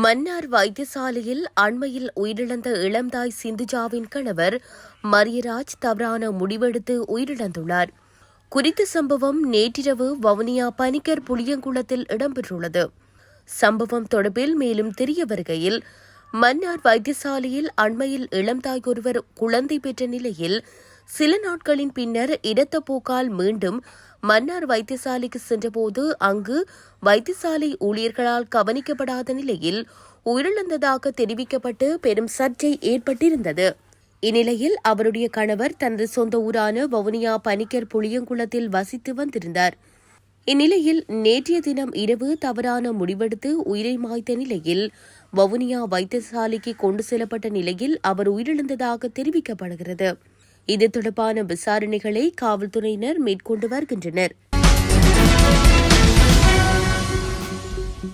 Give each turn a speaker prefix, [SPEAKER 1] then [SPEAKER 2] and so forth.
[SPEAKER 1] மன்னார் வைத்தியசாலையில் அண்மையில் உயிரிழந்த இளம்தாய் சிந்துஜாவின் கணவர் மரியராஜ் தவறான முடிவெடுத்து உயிரிழந்துள்ளார். குறித்த சம்பவம் நேற்றிரவு வவுனியா பனிக்கர் புளியங்குளத்தில் இடம்பெற்றுள்ளது. சம்பவம் தொடர்பில் மேலும் தெரிய வருகையில், மன்னார் வைத்தியசாலையில் அண்மையில் இளம்தாய் ஒருவர் குழந்தை பெற்ற நிலையில் சில நாட்களின் பின்னர் இரத்த போக்கால் மீண்டும் மன்னார் வைத்தியசாலைக்கு சென்றபோது அங்கு வைத்தியசாலை ஊழியர்களால் கவனிக்கப்படாத நிலையில் உயிரிழந்ததாக தெரிவிக்கப்பட்டு பெரும் சர்ச்சை ஏற்பட்டிருந்தது. இந்நிலையில் அவருடைய கணவர் தனது சொந்த ஊரான வவுனியா பனிக்கர் புளியங்குளத்தில் வசித்து வந்திருந்தார். இந்நிலையில் நேற்றைய தினம் இரவு தவறான முடிவெடுத்து உயிரை மாய்த்த நிலையில் வவுனியா வைத்தியசாலைக்கு கொண்டு செல்லப்பட்ட நிலையில் அவர் உயிரிழந்ததாக தெரிவிக்கப்படுகிறது. இது தொடர்பான விசாரணைகளை காவல்துறையினர் மேற்கொண்டு வருகின்றனர்.